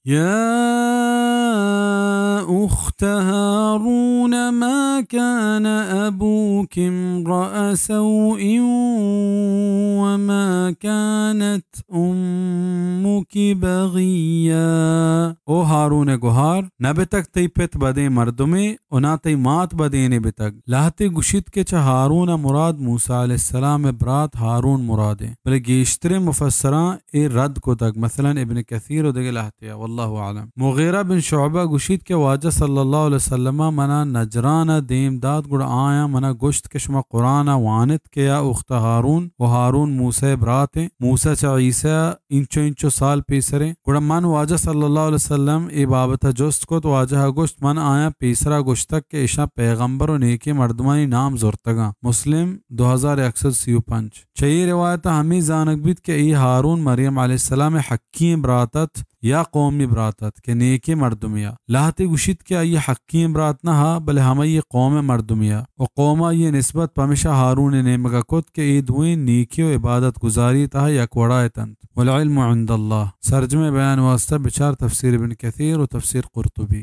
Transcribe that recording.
يا أخت هارون ما كان أبوك امرأ سوء وما كانت أمك بغيا. او هارون گوهار نبتك تي پت بدے مردمے ونا تي مات بدینے بتگ لہتے گشت کے چھ ہارون مراد موسیٰ علیہ السلام برات ہارون مراد ہے بلے گیشتر مفسران اے رد کو تک مثلا ابن کثیر و دگے لہتے واللہ عالم. مغیرہ بن شعبہ گشت کے واجہ صلی اللہ علیہ وسلم منا نجران دیم داد گڑ آیا منا گشت کے شما قرآن وانت کے یا اخت ہارون و ہارون موسیٰ برات ہیں موسیٰ چھ عیسیٰ انچو سال پیسرے گڑا من واجہ صلی اللہ علیہ وسلم ای بابتا جست کو تو واجہ گشت من آیا پیسرا گشتک کے اشا پیغمبر و نیکی مردمانی نام زورتگا. مسلم 2135. چئی روایتا ہمیں زانک بیت کہ ای ہارون مریم علیہ السلام حکیم براتت یا قومی براتت کہ نیکی مردمیا لاہتی گشت کہ ای حکیم برات نہ بلے ہمیں قوم مردمیا و قوما یہ نسبت پمیشہ ہارون نیمگا کت کہ ای دوین نیکی و عبادت گزاری تہا یک وڑائے تند والعلم عند اللہ. سرجمہ بیان واسطہ بچار تفسیر ابن کثیر و تفسیر قرطبی.